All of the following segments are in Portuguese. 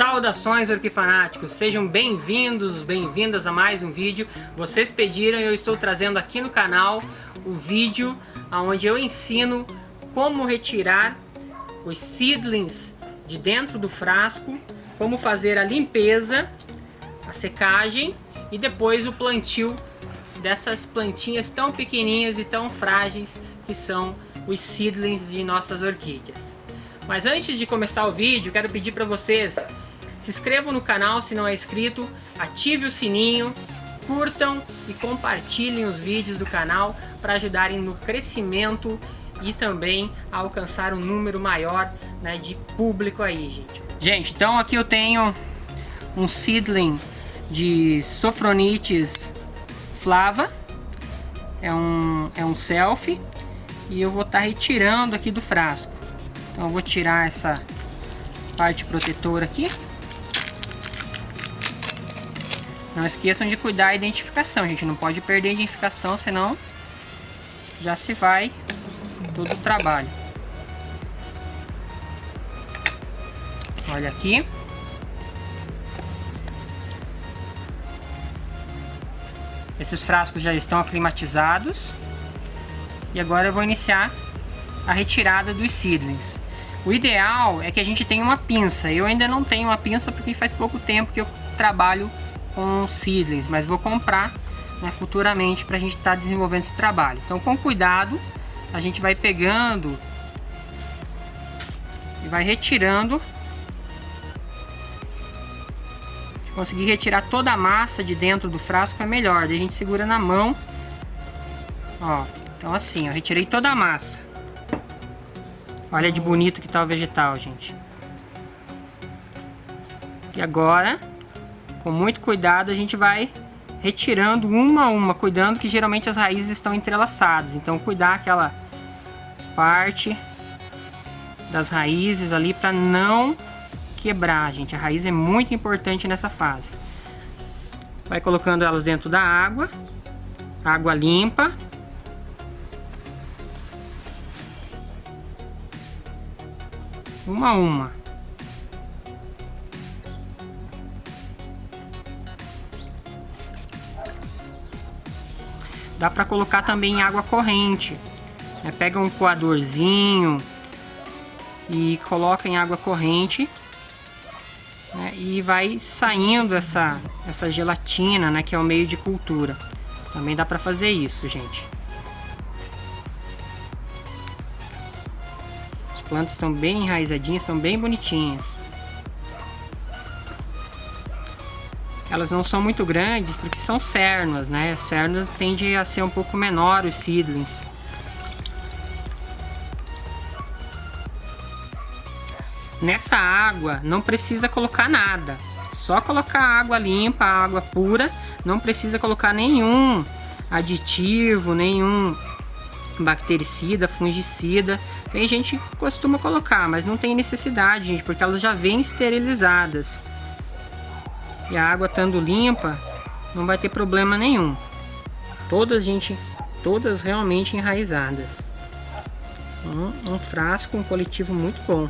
Saudações orquifanáticos, sejam bem-vindos, bem-vindas a mais um vídeo. Vocês pediram e eu estou trazendo aqui no canal o vídeo onde eu ensino como retirar os seedlings de dentro do frasco, como fazer a limpeza, a secagem e depois o plantio dessas plantinhas tão pequenininhas e tão frágeis que são os seedlings de nossas orquídeas. Mas antes de começar o vídeo, quero pedir para vocês se inscrevam no canal se não é inscrito, ative o sininho, curtam e compartilhem os vídeos do canal para ajudarem no crescimento e também a alcançar um número maior, né, de público aí, gente. Gente, então aqui eu tenho um seedling de Sophronites flava, é um selfie, e eu vou estar retirando aqui do frasco. Então eu vou tirar essa parte protetora aqui. Não esqueçam de cuidar da identificação, gente. Não pode perder a identificação, senão já se vai todo o trabalho. Olha aqui. Esses frascos já estão aclimatizados. E agora eu vou iniciar a retirada dos seedlings. O ideal é que a gente tenha uma pinça. Eu ainda não tenho uma pinça porque faz pouco tempo que eu trabalho com seedlings, mas vou comprar, né, futuramente para a gente estar desenvolvendo esse trabalho. Então, com cuidado, a gente vai pegando e vai retirando. Se conseguir retirar toda a massa de dentro do frasco é melhor. Daí a gente segura na mão, ó. Então assim, eu retirei toda a massa. Olha de bonito que tá o vegetal, gente. E agora, com muito cuidado, a gente vai retirando uma a uma, cuidando que geralmente as raízes estão entrelaçadas. Então cuidar aquela parte das raízes ali para não quebrar, gente. A raiz é muito importante nessa fase. Vai colocando elas dentro da água limpa. Uma a uma. Dá para colocar também em água corrente, né? Pega um coadorzinho e coloca em água corrente, né? E vai saindo essa gelatina, né? Que é o meio de cultura. Também dá para fazer isso, gente. As plantas estão bem enraizadinhas, estão bem bonitinhas. Elas não são muito grandes porque são cernas, né? Cernas tende a ser um pouco menor os seedlings. Nessa água não precisa colocar nada. Só colocar água limpa, água pura. Não precisa colocar nenhum aditivo, nenhum bactericida, fungicida. Tem gente que costuma colocar, mas não tem necessidade, gente, porque elas já vêm esterilizadas. E a água estando limpa, não vai ter problema nenhum. Todas realmente enraizadas. Um frasco, um coletivo muito bom.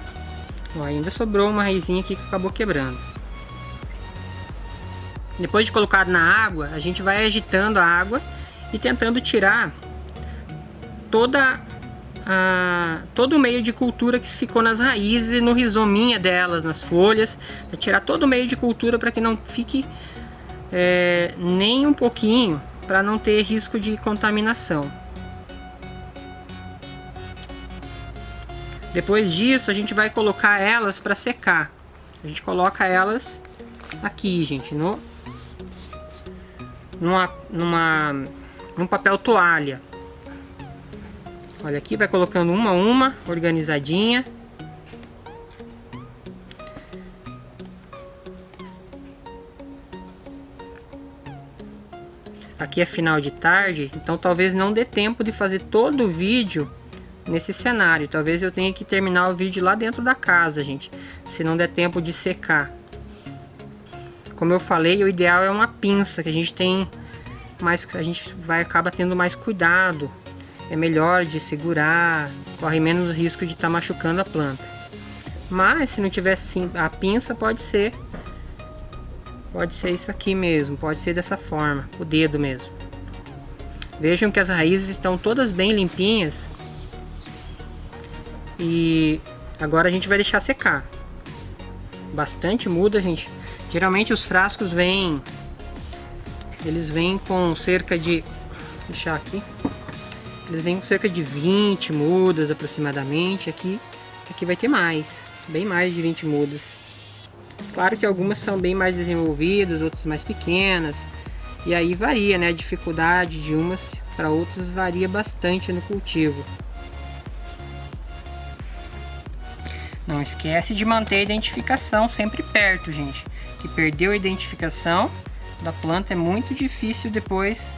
Ó, ainda sobrou uma raizinha aqui que acabou quebrando. Depois de colocar na água, a gente vai agitando a água e tentando tirar todo o meio de cultura que ficou nas raízes e no rizominha delas, nas folhas. Vai tirar todo o meio de cultura para que não fique nem um pouquinho, para não ter risco de contaminação. Depois disso, a gente vai colocar elas para secar. A gente coloca elas aqui, gente, num papel toalha. Olha aqui, vai colocando uma a uma, organizadinha. Aqui é final de tarde, então talvez não dê tempo de fazer todo o vídeo nesse cenário. Talvez eu tenha que terminar o vídeo lá dentro da casa, gente, se não der tempo de secar. Como eu falei, o ideal é uma pinça, que a gente tem mais, acaba tendo mais cuidado. É melhor de segurar, corre menos risco de estar machucando a planta. Mas se não tiver sim a pinça, pode ser isso aqui mesmo, pode ser dessa forma, o dedo mesmo. Vejam que as raízes estão todas bem limpinhas. E agora a gente vai deixar secar. Bastante muda, gente. Geralmente os frascos eles vêm com cerca de, vou deixar aqui. Eles vêm com cerca de 20 mudas aproximadamente. Aqui vai ter mais, bem mais de 20 mudas. Claro que algumas são bem mais desenvolvidas, outras mais pequenas. E aí varia, né? A dificuldade de umas para outras varia bastante no cultivo. Não esquece de manter a identificação sempre perto, gente. Que perdeu a identificação da planta é muito difícil depois.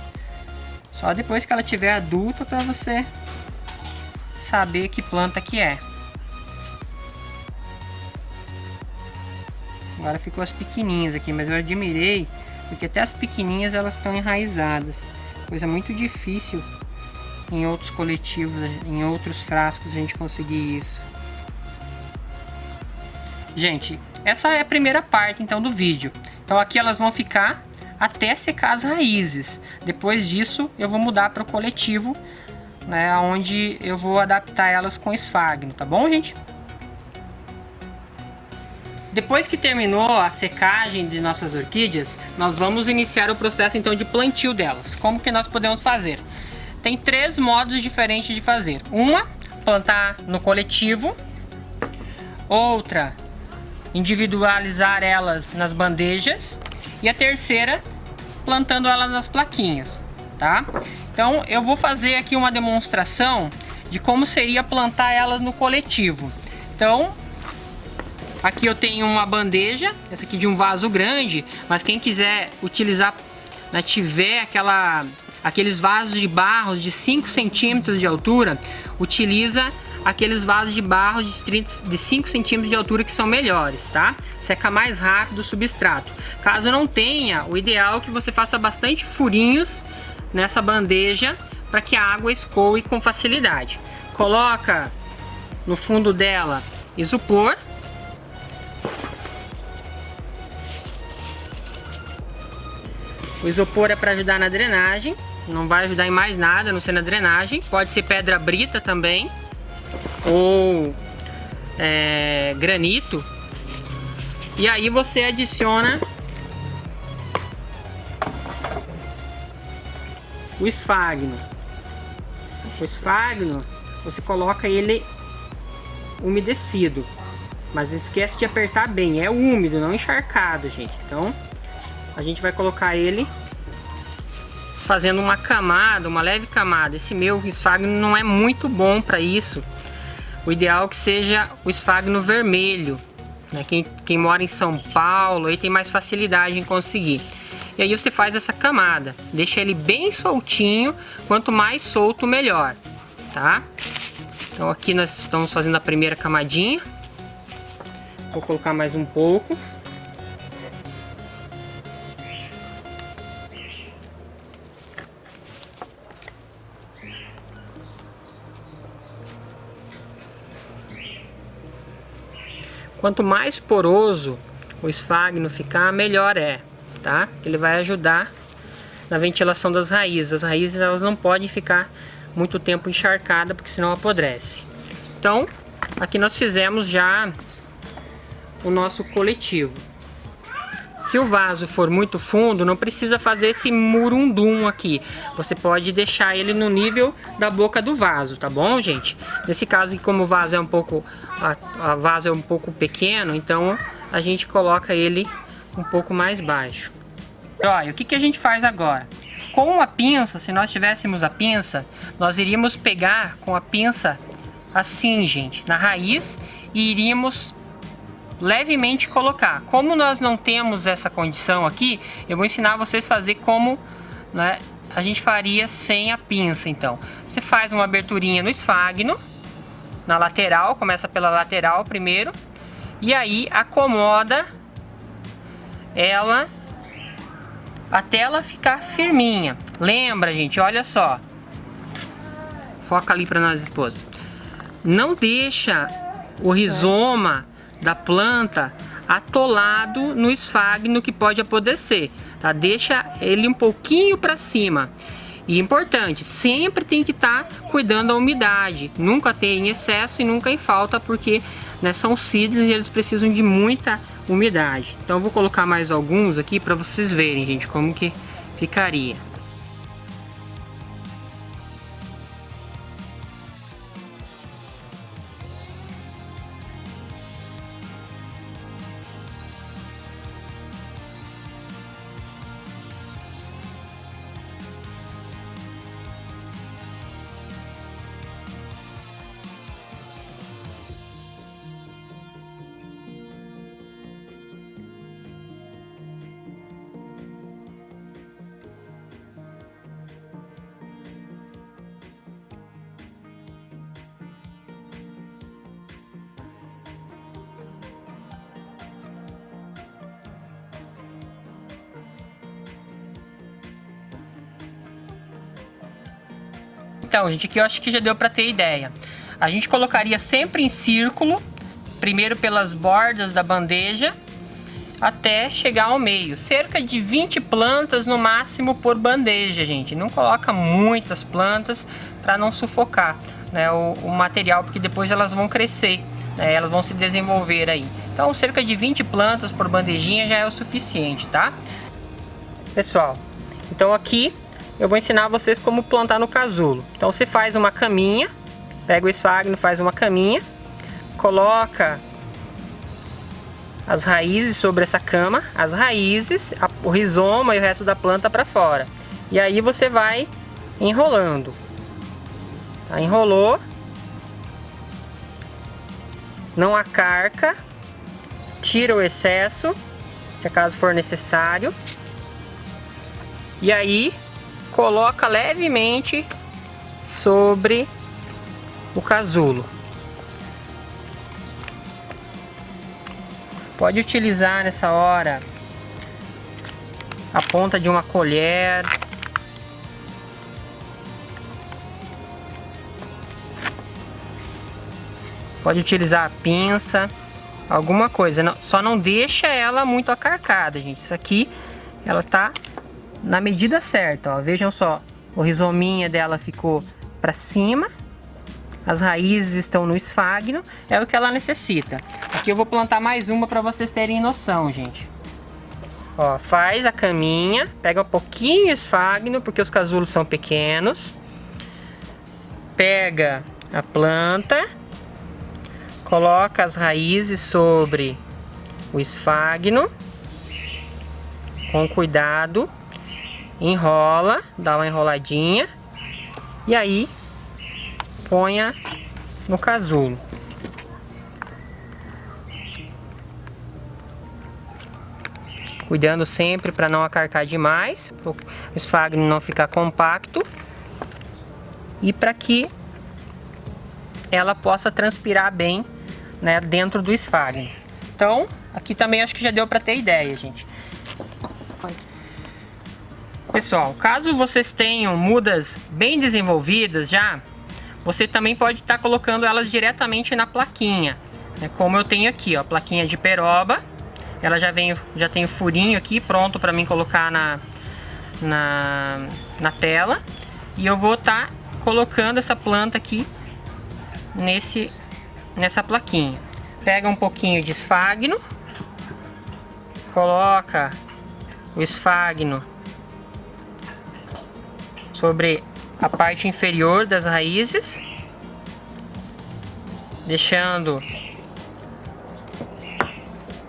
Só depois que ela tiver adulta para você saber que planta que é. Agora ficou as pequenininhas aqui, mas eu admirei porque até as pequenininhas elas estão enraizadas. Coisa muito difícil em outros coletivos, em outros frascos a gente conseguir isso. Gente, essa é a primeira parte então do vídeo. Então aqui elas vão ficar até secar as raízes. Depois disso eu vou mudar para o coletivo, né, onde eu vou adaptar elas com esfagno, tá bom, gente? Depois que terminou a secagem de nossas orquídeas, nós vamos iniciar o processo então de plantio delas. Como que nós podemos fazer? Tem 3 modos diferentes de fazer. Uma, plantar no coletivo. Outra, individualizar elas nas bandejas. E a terceira, plantando elas nas plaquinhas, tá? Então eu vou fazer aqui uma demonstração de como seria plantar elas no coletivo. Então, aqui eu tenho uma bandeja, essa aqui de um vaso grande, mas quem quiser utilizar, né, tiver aqueles vasos de barro de 5 centímetros de altura, utiliza aqueles vasos de barro de 5 centímetros de altura que são melhores, tá? Seca mais rápido o substrato. Caso não tenha, o ideal é que você faça bastante furinhos nessa bandeja para que a água escoe com facilidade. Coloca no fundo dela isopor. O isopor é para ajudar na drenagem, não vai ajudar em mais nada, a não ser na drenagem. Pode ser pedra brita também, ou granito. E aí você adiciona o esfagno. O esfagno, você coloca ele umedecido, mas esquece de apertar bem, é úmido, não encharcado, gente. Então a gente vai colocar ele fazendo uma camada, uma leve camada. Esse meu esfagno não é muito bom para isso. O ideal é que seja o esfagno vermelho, né? Quem mora em São Paulo aí tem mais facilidade em conseguir. E aí você faz essa camada, deixa ele bem soltinho, quanto mais solto melhor, tá? Então aqui nós estamos fazendo a primeira camadinha. Vou colocar mais um pouco. Quanto mais poroso o esfagno ficar, melhor é, tá? Ele vai ajudar na ventilação das raízes. As raízes elas não podem ficar muito tempo encharcadas, porque senão apodrece. Então, aqui nós fizemos já o nosso coletivo. Se o vaso for muito fundo, não precisa fazer esse murundum aqui. Você pode deixar ele no nível da boca do vaso, tá bom, gente? Nesse caso, como o vaso é um pouco, a vaso é um pouco pequeno, então a gente coloca ele um pouco mais baixo. Olha, o que a gente faz agora? Com a pinça, se nós tivéssemos a pinça, nós iríamos pegar com a pinça assim, gente, na raiz, e iríamos levemente colocar. Como nós não temos essa condição aqui, eu vou ensinar vocês a fazer como, né, a gente faria sem a pinça. Então, você faz uma aberturinha no esfagno, na lateral, começa pela lateral primeiro, e aí acomoda ela até ela ficar firminha. Lembra, gente, olha só. Foca ali para nós, esposa. Não deixa o rizoma da planta atolado no esfagno que pode apodrecer, tá? Deixa ele um pouquinho para cima. E importante, sempre tem que estar cuidando da umidade, nunca ter em excesso e nunca em falta, porque, né, são seedlings e eles precisam de muita umidade. Então eu vou colocar mais alguns aqui para vocês verem, gente, como que ficaria. Então, gente, aqui eu acho que já deu para ter ideia. A gente colocaria sempre em círculo, primeiro pelas bordas da bandeja, até chegar ao meio. Cerca de 20 plantas no máximo por bandeja, gente. Não coloca muitas plantas para não sufocar, né, o material, porque depois elas vão crescer, né, elas vão se desenvolver aí. Então, cerca de 20 plantas por bandejinha já é o suficiente, tá? Pessoal, então aqui eu vou ensinar vocês como plantar no casulo. Então você faz uma caminha, pega o esfagno, faz uma caminha, coloca as raízes sobre essa cama, as raízes, o rizoma e o resto da planta para fora. E aí você vai enrolando. Tá? Enrolou, não acarca, tira o excesso, se acaso for necessário. E aí coloca levemente sobre o casulo. Pode utilizar nessa hora a ponta de uma colher, pode utilizar a pinça, alguma coisa. Só não deixa ela muito acarcada, gente. Isso aqui ela tá na medida certa, ó. Vejam só, o rizominha dela ficou para cima, as raízes estão no esfagno, é o que ela necessita. Aqui eu vou plantar mais uma para vocês terem noção, gente. Ó, faz a caminha, pega um pouquinho esfagno, porque os casulos são pequenos. Pega a planta, coloca as raízes sobre o esfagno, com cuidado. Enrola, dá uma enroladinha e aí ponha no casulo. Cuidando sempre para não acarcar demais, para o esfagno não ficar compacto e para que ela possa transpirar bem, né, dentro do esfagno. Então, aqui também acho que já deu para ter ideia, gente. Pessoal, caso vocês tenham mudas bem desenvolvidas já, você também pode estar colocando elas diretamente na plaquinha, né? Como eu tenho aqui, ó, plaquinha de peroba. Ela já tem o furinho aqui pronto para mim colocar na tela. E eu vou estar colocando essa planta aqui nessa plaquinha. Pega um pouquinho de esfagno, coloca o esfagno sobre a parte inferior das raízes, deixando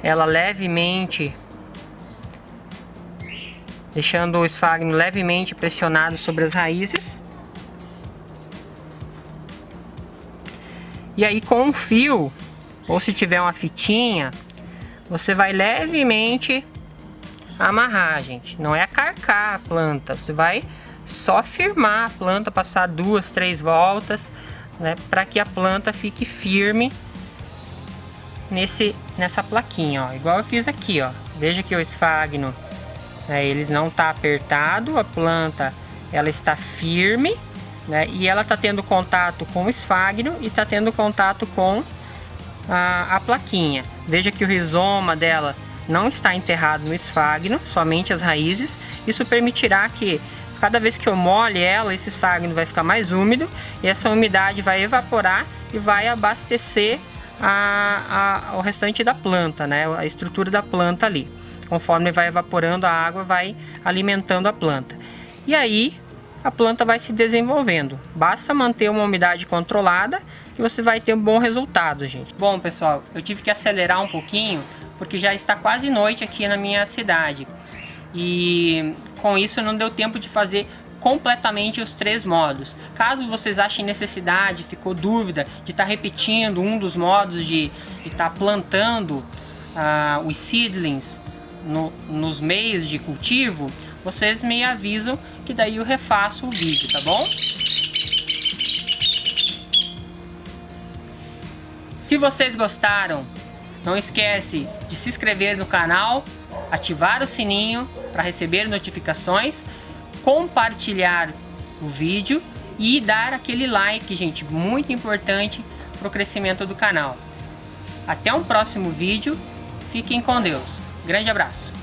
ela levemente, deixando o esfagno levemente pressionado sobre as raízes. E aí com um fio, ou se tiver uma fitinha, você vai levemente amarrar, gente. Não é acarcar a planta, você vai só firmar a planta, passar 2, 3 voltas, né, para que a planta fique firme nessa plaquinha, ó, igual eu fiz aqui, ó. Veja que o esfagno, né, ele não está apertado, a planta ela está firme, né, e ela está tendo contato com o esfagno e está tendo contato com a plaquinha. Veja que o rizoma dela não está enterrado no esfagno, somente as raízes. Isso permitirá que cada vez que eu molhe ela, esse esfagno vai ficar mais úmido e essa umidade vai evaporar e vai abastecer o restante da planta, né? A estrutura da planta ali. Conforme vai evaporando, a água vai alimentando a planta. E aí a planta vai se desenvolvendo. Basta manter uma umidade controlada e você vai ter um bom resultado, gente. Bom, pessoal, eu tive que acelerar um pouquinho porque já está quase noite aqui na minha cidade. E com isso não deu tempo de fazer completamente os 3 modos. Caso vocês achem necessidade, ficou dúvida de estar repetindo um dos modos de estar plantando os seedlings nos meios de cultivo, vocês me avisam que daí eu refaço o vídeo, tá bom? Se vocês gostaram, não esquece de se inscrever no canal, ativar o sininho para receber notificações, compartilhar o vídeo e dar aquele like, gente, muito importante para o crescimento do canal. Até um próximo vídeo, fiquem com Deus. Grande abraço!